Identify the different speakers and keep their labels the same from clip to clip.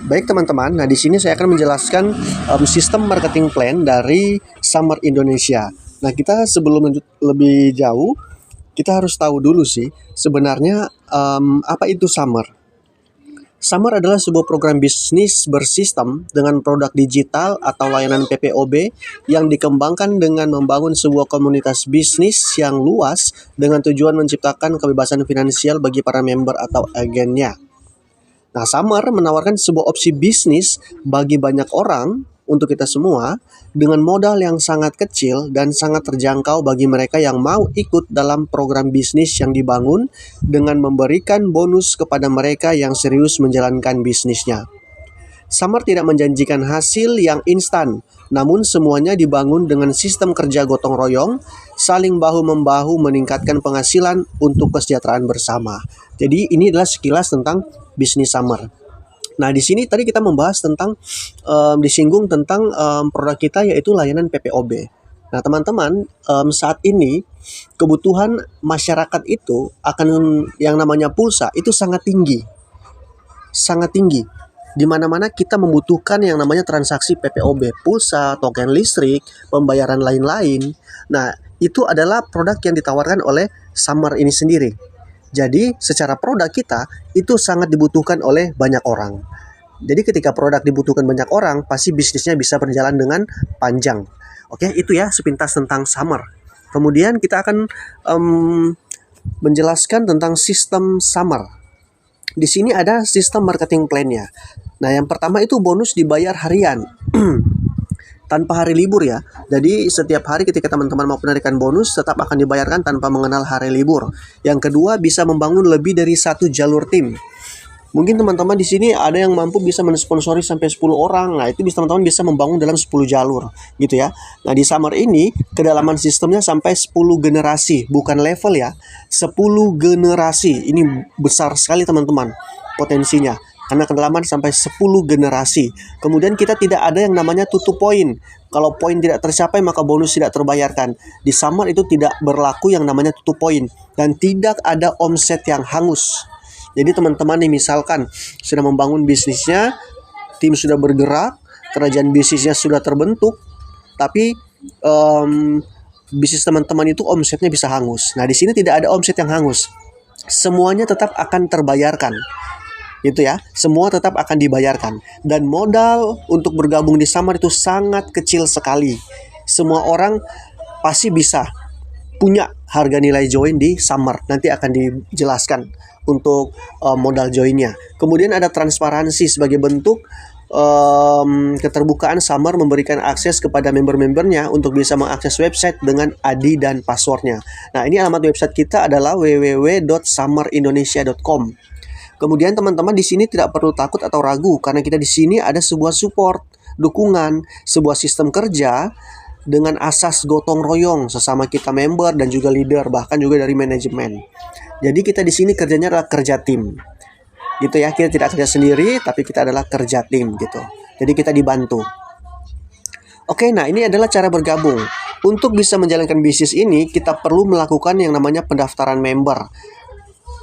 Speaker 1: Baik teman-teman, nah di sini saya akan menjelaskan sistem marketing plan dari Summer Indonesia. Nah kita sebelum lanjut lebih jauh, kita harus tahu dulu sih sebenarnya apa itu Summer. Summer adalah sebuah program bisnis bersistem dengan produk digital atau layanan PPOB yang dikembangkan dengan membangun sebuah komunitas bisnis yang luas dengan tujuan menciptakan kebebasan finansial bagi para member atau agennya. Nah, Summer menawarkan sebuah opsi bisnis bagi banyak orang untuk kita semua dengan modal yang sangat kecil dan sangat terjangkau bagi mereka yang mau ikut dalam program bisnis yang dibangun dengan memberikan bonus kepada mereka yang serius menjalankan bisnisnya. Summer tidak menjanjikan hasil yang instan, namun semuanya dibangun dengan sistem kerja gotong royong, saling bahu-membahu meningkatkan penghasilan untuk kesejahteraan bersama. Jadi ini adalah sekilas tentang bisnis Summer. Nah, di sini tadi kita membahas tentang disinggung tentang produk kita yaitu layanan PPOB. Nah, teman-teman, saat ini kebutuhan masyarakat itu akan yang namanya pulsa itu sangat tinggi. Sangat tinggi. Di mana-mana kita membutuhkan yang namanya transaksi PPOB, pulsa, token listrik, pembayaran lain-lain. Nah, itu adalah produk yang ditawarkan oleh Summer ini sendiri. Jadi, secara produk kita itu sangat dibutuhkan oleh banyak orang. Jadi, ketika produk dibutuhkan banyak orang, pasti bisnisnya bisa berjalan dengan panjang. Oke, itu ya sepintas tentang Summer. Kemudian kita akan menjelaskan tentang sistem Summer. Di sini ada sistem marketing plan-nya. Nah, yang pertama itu bonus dibayar harian. Tanpa hari libur ya. Jadi setiap hari ketika teman-teman mau penarikan bonus tetap akan dibayarkan tanpa mengenal hari libur. Yang kedua, bisa membangun lebih dari satu jalur tim. Mungkin teman-teman di sini ada yang mampu bisa mensponsori sampai 10 orang. Nah, itu teman-teman bisa membangun dalam 10 jalur gitu ya. Nah, di Summer ini kedalaman sistemnya sampai 10 generasi, bukan level ya. 10 generasi. Ini besar sekali teman-teman potensinya. Karena kedalaman sampai 10 generasi. Kemudian kita tidak ada yang namanya tutup poin. Kalau poin tidak tercapai maka bonus tidak terbayarkan. Di Summer itu tidak berlaku yang namanya tutup poin. Dan tidak ada omset yang hangus. Jadi teman-teman nih misalkan sudah membangun bisnisnya, tim sudah bergerak, kerajaan bisnisnya sudah terbentuk, tapi bisnis teman-teman itu omsetnya bisa hangus. Nah, di sini tidak ada omset yang hangus. Semuanya tetap akan terbayarkan. Gitu ya, semua tetap akan dibayarkan. Dan modal untuk bergabung di Summer itu sangat kecil sekali. Semua orang pasti bisa punya harga nilai join di Summer. Nanti akan dijelaskan untuk modal joinnya. Kemudian ada transparansi sebagai bentuk keterbukaan. Summer memberikan akses kepada member-membernya untuk bisa mengakses website dengan ID dan passwordnya. Nah, ini alamat website kita adalah www.summerindonesia.com. Kemudian teman-teman di sini tidak perlu takut atau ragu karena kita di sini ada sebuah support, dukungan, sebuah sistem kerja dengan asas gotong royong sesama kita member dan juga leader, bahkan juga dari manajemen. Jadi kita di sini kerjanya adalah kerja tim. Gitu ya, kita tidak kerja sendiri tapi kita adalah kerja tim gitu. Jadi kita dibantu. Oke, nah ini adalah cara bergabung. Untuk bisa menjalankan bisnis ini kita perlu melakukan yang namanya pendaftaran member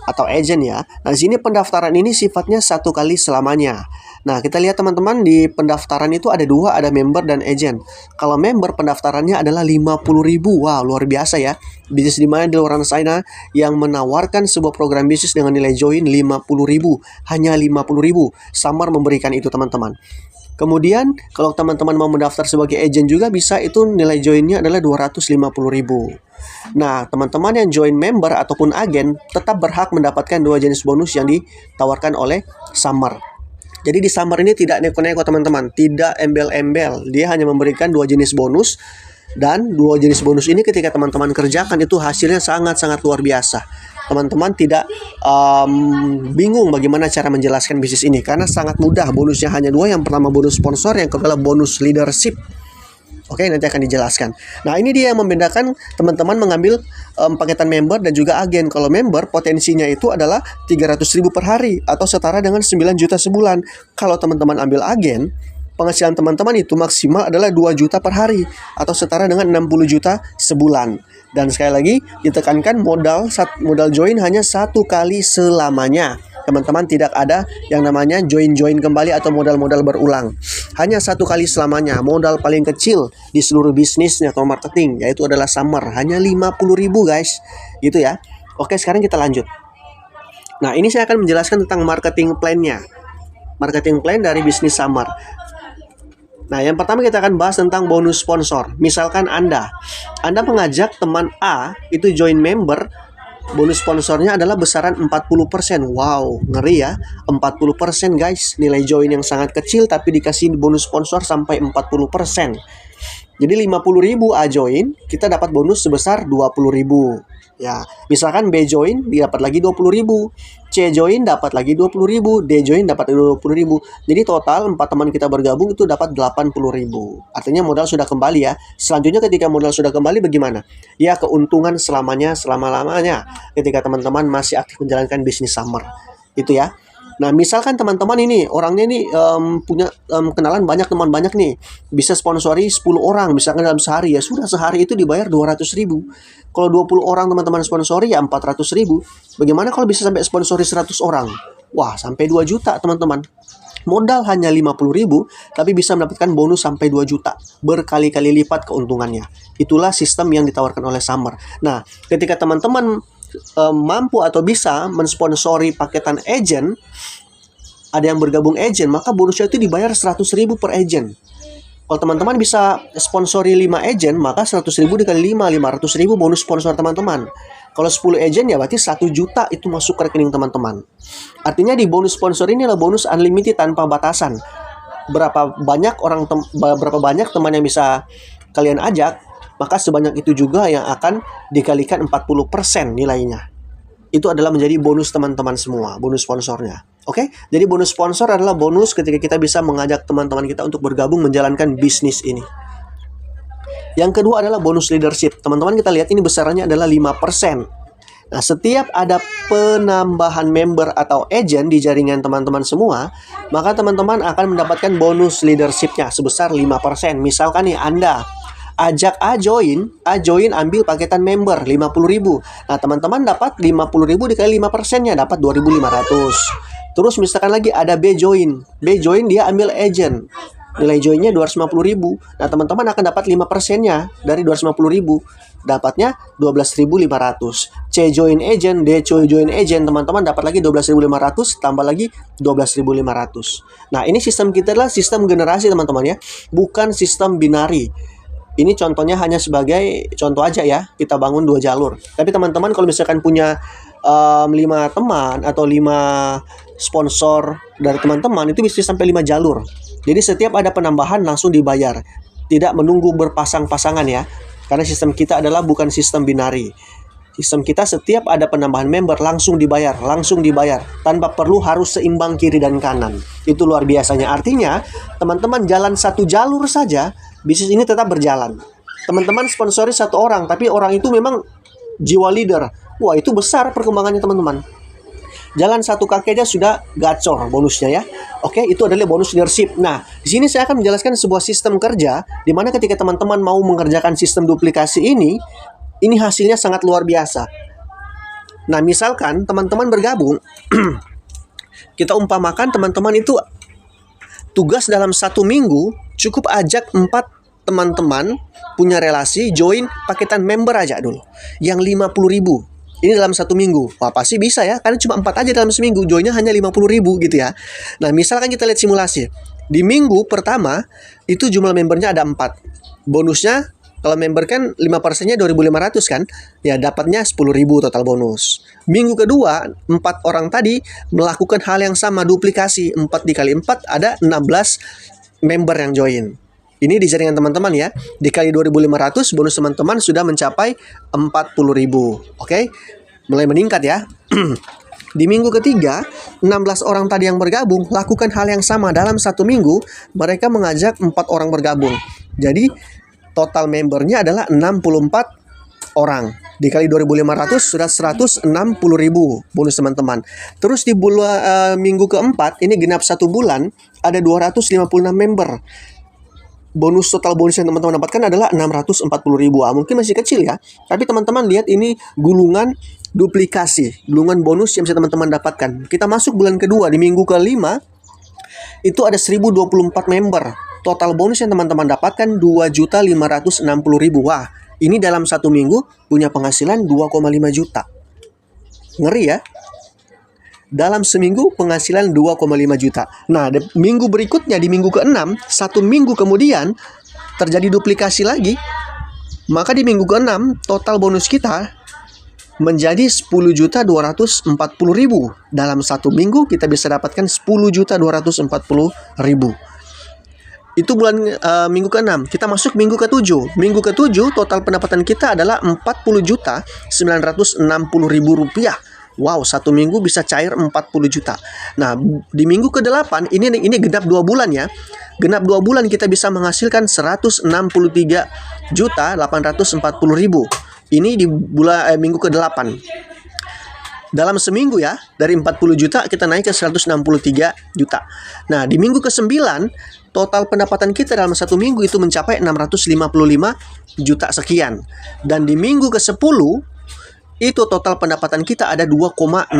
Speaker 1: atau agent ya. Nah, di sini pendaftaran ini sifatnya satu kali selamanya. Nah, kita lihat teman-teman di pendaftaran itu ada dua, ada member dan agent. Kalau member pendaftarannya adalah 50.000. Wow, luar biasa ya. Bisnis di mana di luar sana yang menawarkan sebuah program bisnis dengan nilai join 50.000. Hanya 50.000. Summer memberikan itu teman-teman. Kemudian kalau teman-teman mau mendaftar sebagai agent juga bisa, itu nilai joinnya adalah 250.000. Nah, teman-teman yang join member ataupun agen tetap berhak mendapatkan dua jenis bonus yang ditawarkan oleh Summer. Jadi di Summer ini tidak neko-neko teman-teman, tidak embel-embel. Dia hanya memberikan dua jenis bonus, dan dua jenis bonus ini ketika teman-teman kerjakan itu hasilnya sangat-sangat luar biasa. Teman-teman tidak bingung bagaimana cara menjelaskan bisnis ini karena sangat mudah. Bonusnya hanya dua. Yang pertama bonus sponsor, yang kedua bonus leadership. Oke, nanti akan dijelaskan. Nah, ini dia yang membedakan teman-teman mengambil paketan member dan juga agen. Kalau member potensinya itu adalah 300.000 per hari atau setara dengan 9 juta sebulan. Kalau teman-teman ambil agen, penghasilan teman-teman itu maksimal adalah 2 juta per hari atau setara dengan 60 juta sebulan. Dan sekali lagi ditekankan modal join hanya satu kali selamanya. Teman-teman tidak ada yang namanya join-join kembali atau modal-modal berulang. Hanya satu kali selamanya. Modal paling kecil di seluruh bisnis atau marketing yaitu adalah Summer. Hanya 50.000 guys. Gitu ya. Oke, sekarang kita lanjut. Nah, ini saya akan menjelaskan tentang marketing plan-nya. Marketing plan dari bisnis Summer. Nah, yang pertama kita akan bahas tentang bonus sponsor. Misalkan Anda mengajak teman A itu join member, bonus sponsornya adalah besaran 40%. Wow, ngeri ya. 40% guys, nilai join yang sangat kecil tapi dikasih bonus sponsor sampai 40%. Jadi 50.000 A join, kita dapat bonus sebesar 20.000. Ya, misalkan B join dapat lagi 20.000, C join dapat lagi 20.000, D join dapat 20.000. Jadi total 4 teman kita bergabung itu dapat 80.000. Artinya modal sudah kembali ya. Selanjutnya ketika modal sudah kembali bagaimana? Ya, keuntungan selama-lamanya ketika teman-teman masih aktif menjalankan bisnis Summer. Itu ya. Nah, misalkan teman-teman ini orangnya ini punya kenalan banyak, teman banyak nih, bisa sponsori 10 orang misalkan dalam sehari, ya sudah sehari itu dibayar 200.000. Kalau 20 orang teman-teman sponsori ya 400.000. Bagaimana kalau bisa sampai sponsori 100 orang? Wah, sampai 2 juta teman-teman. Modal hanya 50.000 tapi bisa mendapatkan bonus sampai 2 juta. Berkali-kali lipat keuntungannya. Itulah sistem yang ditawarkan oleh Summer. Nah, ketika teman-teman mampu atau bisa mensponsori paketan agent, ada yang bergabung agent, maka bonusnya itu dibayar 100.000 per agent. Kalau teman-teman bisa sponsori 5 agent, maka 100.000 dikali 5, 500.000 bonus sponsor teman-teman. Kalau 10 agent ya berarti 1 juta itu masuk ke rekening teman-teman. Artinya di bonus sponsor ini adalah bonus unlimited tanpa batasan. Berapa banyak teman yang bisa kalian ajak, maka sebanyak itu juga yang akan dikalikan 40% nilainya. Itu adalah menjadi bonus teman-teman semua, bonus sponsornya. Oke? Jadi bonus sponsor adalah bonus ketika kita bisa mengajak teman-teman kita untuk bergabung menjalankan bisnis ini. Yang kedua adalah bonus leadership. Teman-teman kita lihat ini besarannya adalah 5%. Nah, setiap ada penambahan member atau agent di jaringan teman-teman semua, maka teman-teman akan mendapatkan bonus leadership-nya sebesar 5%. Misalkan nih Anda ajak A join ambil paketan member 50.000. Nah, teman-teman dapat 50.000 dikali 5%-nya dapat 2.500. Terus misalkan lagi ada B join dia ambil agent. Nilai joinnya 250.000. Nah, teman-teman akan dapat 5%-nya dari 250.000. Dapatnya 12.500. C join agent, D join agent, teman-teman dapat lagi 12.500 tambah lagi 12.500. Nah, ini sistem kita adalah sistem generasi teman-teman ya, bukan sistem binari. Ini contohnya hanya sebagai contoh aja ya, kita bangun 2 jalur. Tapi teman-teman kalau misalkan punya 5 teman atau 5 sponsor dari teman-teman, itu bisa sampai 5 jalur. Jadi setiap ada penambahan langsung dibayar. Tidak menunggu berpasang-pasangan ya. Karena sistem kita adalah bukan sistem binari. Sistem kita setiap ada penambahan member langsung dibayar. Tanpa perlu harus seimbang kiri dan kanan. Itu luar biasanya. Artinya teman-teman jalan satu jalur saja, bisnis ini tetap berjalan. Teman-teman sponsori 1 orang, tapi orang itu memang jiwa leader. Wah, itu besar perkembangannya teman-teman. Jalan 1 kaki aja sudah gacor bonusnya ya. Oke, itu adalah bonus leadership. Nah, di sini saya akan menjelaskan sebuah sistem kerja di mana ketika teman-teman mau mengerjakan sistem duplikasi ini hasilnya sangat luar biasa. Nah, misalkan teman-teman bergabung, kita umpamakan teman-teman itu tugas dalam 1 minggu cukup ajak 4 teman-teman punya relasi join paketan member aja dulu yang 50.000. Ini dalam 1 minggu. Wah, pasti bisa ya, karena cuma 4 aja dalam seminggu, joinnya hanya 50.000 gitu ya. Nah, misalkan kita lihat simulasi. Di minggu pertama itu jumlah membernya ada 4. Bonusnya kalau member kan 5%-nya 2.500 kan, ya dapatnya 10.000 total bonus. Minggu kedua 4 orang tadi melakukan hal yang sama, duplikasi. 4 dikali 4 ada 16 member yang join. Ini di jaringan teman-teman ya. Dikali 2.500 bonus teman-teman sudah mencapai 40.000. Oke? Mulai meningkat ya. Di minggu ketiga 16 orang tadi yang bergabung lakukan hal yang sama. Dalam 1 minggu mereka mengajak 4 orang bergabung. Jadi total membernya adalah 64 orang. Dikali 2.500 sudah 160.000 bonus teman-teman. Terus di minggu keempat ini genap 1 bulan ada 256 member. bonus total bonus yang teman-teman dapatkan adalah 640.000. Mungkin masih kecil ya, tapi teman-teman lihat ini gulungan duplikasi, gulungan bonus yang bisa teman-teman dapatkan. Kita masuk bulan kedua, di minggu ke-5 itu ada 1024 member. Total bonus yang teman-teman dapatkan 2.560.000. Wah, ini dalam satu minggu punya penghasilan 2,5 juta. Ngeri ya. Dalam seminggu penghasilan 2,5 juta. Nah, di minggu berikutnya, di minggu ke-6, satu minggu kemudian terjadi duplikasi lagi. Maka di minggu ke-6 total bonus kita menjadi 10.240.000. Dalam satu minggu kita bisa dapatkan 10.240.000. Itu bulan minggu ke-6. Kita masuk minggu ke-7. Minggu ke-7 total pendapatan kita adalah 40.960.000 rupiah. Wow, satu minggu bisa cair 40 juta. Nah, di minggu ke-8, ini genap 2 bulan ya. Genap 2 bulan kita bisa menghasilkan 163.840.000. Ini di bulan minggu ke-8. Dalam seminggu ya, dari 40 juta kita naik ke 163 juta. Nah, di minggu ke-9, total pendapatan kita dalam satu minggu itu mencapai 655 juta sekian. Dan di minggu ke-10, itu total pendapatan kita ada 2,6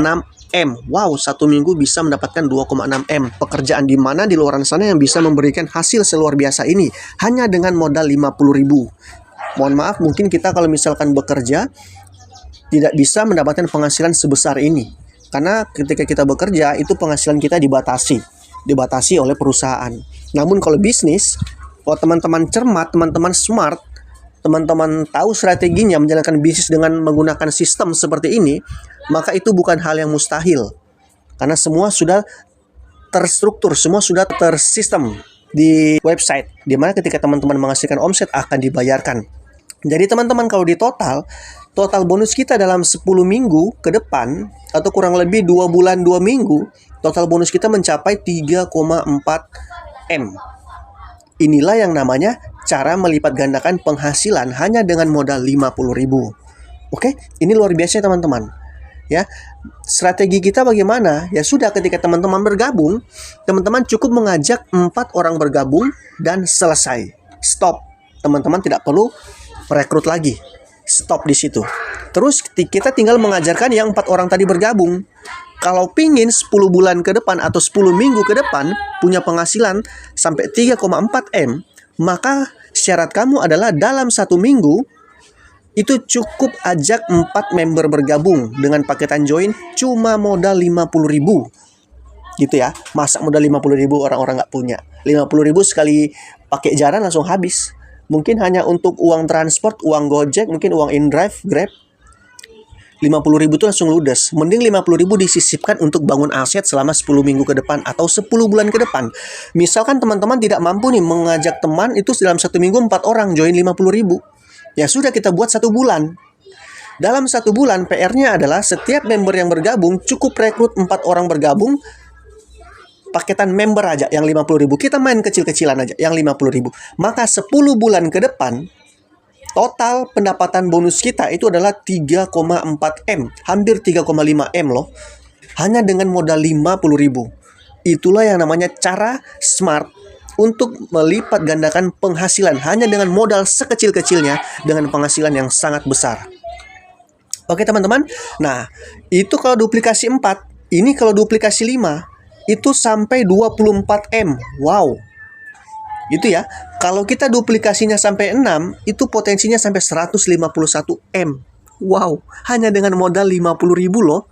Speaker 1: M. Wow, satu minggu bisa mendapatkan 2,6 M. Pekerjaan di mana di luar sana yang bisa memberikan hasil seluar biasa ini hanya dengan modal 50.000. Mohon maaf, mungkin kita kalau misalkan bekerja tidak bisa mendapatkan penghasilan sebesar ini. Karena ketika kita bekerja itu penghasilan kita dibatasi oleh perusahaan. Namun kalau bisnis, kalau teman-teman cermat, teman-teman smart, teman-teman tahu strateginya menjalankan bisnis dengan menggunakan sistem seperti ini, maka itu bukan hal yang mustahil. Karena semua sudah terstruktur, semua sudah tersistem di website, di mana ketika teman-teman menghasilkan omset akan dibayarkan. Jadi teman-teman kalau di total bonus kita dalam 10 minggu ke depan, atau kurang lebih 2 bulan 2 minggu, total bonus kita mencapai 3,4 M. Inilah yang namanya cara melipat gandakan penghasilan hanya dengan modal 50.000. Oke, ini luar biasa teman-teman. Ya, strategi kita bagaimana? Ya sudah, ketika teman-teman bergabung, teman-teman cukup mengajak 4 orang bergabung dan selesai. Stop. Teman-teman tidak perlu merekrut lagi. Stop di situ. Terus kita tinggal mengajarkan yang 4 orang tadi bergabung. Kalau pingin 10 bulan ke depan atau 10 minggu ke depan punya penghasilan sampai 3,4 M, maka syarat kamu adalah dalam satu minggu itu cukup ajak 4 member bergabung dengan paketan join cuma modal 50.000. Gitu ya. Masa modal 50.000 orang-orang nggak punya. 50.000 sekali pakai jalan langsung habis. Mungkin hanya untuk uang transport, uang Gojek, mungkin uang InDrive, Grab. 50.000 itu langsung ludes. Mending 50.000 disisipkan untuk bangun aset selama 10 minggu ke depan atau 10 bulan ke depan. Misalkan teman-teman tidak mampu nih mengajak teman itu dalam satu minggu 4 orang join 50.000. Ya sudah, kita buat 1 bulan. Dalam 1 bulan PR-nya adalah setiap member yang bergabung cukup rekrut 4 orang bergabung. Paketan member aja yang 50.000. Kita main kecil-kecilan aja yang 50.000. Maka 10 bulan ke depan total pendapatan bonus kita itu adalah 3,4 M. Hampir 3,5 M loh. Hanya dengan modal 50.000. Itulah yang namanya cara smart untuk melipat gandakan penghasilan hanya dengan modal sekecil-kecilnya dengan penghasilan yang sangat besar. Oke teman-teman. Nah, itu kalau duplikasi 4. Ini kalau duplikasi 5. Itu sampai 24 M. Wow. Itu ya. Kalau kita duplikasinya sampai 6, itu potensinya sampai 151 M. Wow. Hanya dengan modal 50.000 loh.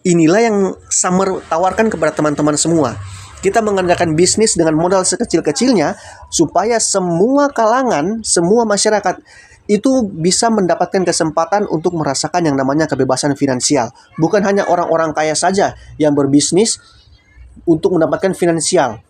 Speaker 1: Inilah yang Summer tawarkan kepada teman-teman semua. Kita mengerjakan bisnis dengan modal sekecil-kecilnya supaya semua kalangan, semua masyarakat itu bisa mendapatkan kesempatan untuk merasakan yang namanya kebebasan finansial. Bukan hanya orang-orang kaya saja yang berbisnis untuk mendapatkan finansial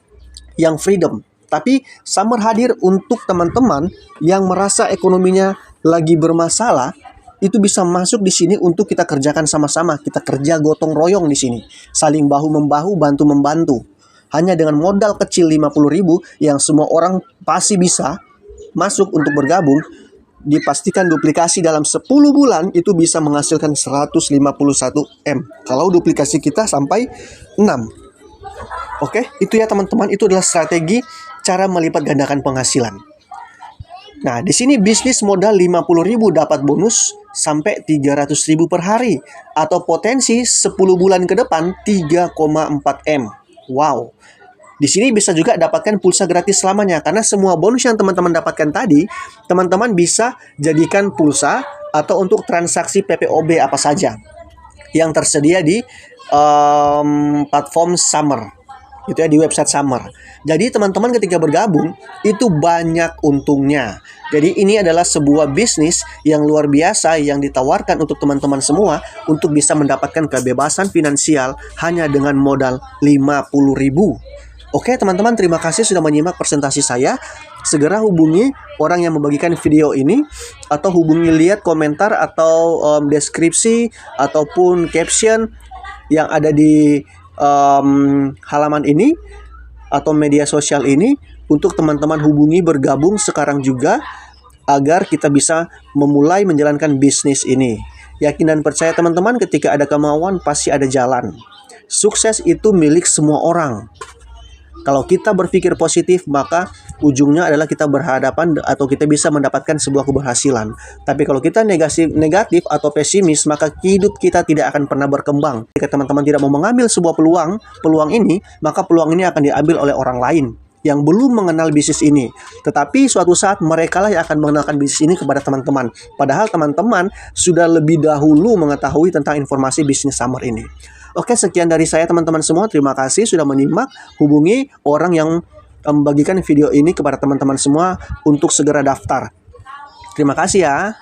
Speaker 1: yang freedom. Tapi Summer hadir untuk teman-teman yang merasa ekonominya lagi bermasalah, itu bisa masuk di sini untuk kita kerjakan sama-sama. Kita kerja gotong royong di sini, saling bahu-membahu, bantu-membantu. Hanya dengan modal kecil 50.000 yang semua orang pasti bisa masuk untuk bergabung, dipastikan duplikasi dalam 10 bulan itu bisa menghasilkan 151 M. Kalau duplikasi kita sampai 6. Oke, itu ya teman-teman, itu adalah strategi cara melipat gandakan penghasilan. Nah, di sini bisnis modal 50.000 dapat bonus sampai 300.000 per hari atau potensi 10 bulan ke depan 3,4 M. Wow. Di sini bisa juga dapatkan pulsa gratis selamanya karena semua bonus yang teman-teman dapatkan tadi, teman-teman bisa jadikan pulsa atau untuk transaksi PPOB apa saja yang tersedia di platform Summer. Gitu ya, di website Summer. Jadi teman-teman ketika bergabung itu banyak untungnya. Jadi ini adalah sebuah bisnis yang luar biasa yang ditawarkan untuk teman-teman semua untuk bisa mendapatkan kebebasan finansial hanya dengan modal 50.000. Oke teman-teman, terima kasih sudah menyimak presentasi saya. Segera hubungi orang yang membagikan video ini atau hubungi lihat komentar atau deskripsi ataupun caption yang ada di halaman ini atau media sosial ini untuk teman-teman hubungi bergabung sekarang juga agar kita bisa memulai menjalankan bisnis ini. Yakin dan percaya teman-teman, ketika ada kemauan pasti ada jalan. Sukses itu milik semua orang. Kalau kita berpikir positif, maka ujungnya adalah kita berhadapan atau kita bisa mendapatkan sebuah keberhasilan. Tapi kalau kita negatif atau pesimis, maka hidup kita tidak akan pernah berkembang. Jika teman-teman tidak mau mengambil sebuah peluang ini, maka peluang ini akan diambil oleh orang lain yang belum mengenal bisnis ini. Tetapi suatu saat mereka lah yang akan mengenalkan bisnis ini kepada teman-teman. Padahal teman-teman sudah lebih dahulu mengetahui tentang informasi bisnis Summer ini. Oke, sekian dari saya teman-teman semua. Terima kasih sudah menyimak. Hubungi orang yang membagikan video ini kepada teman-teman semua untuk segera daftar. Terima kasih ya.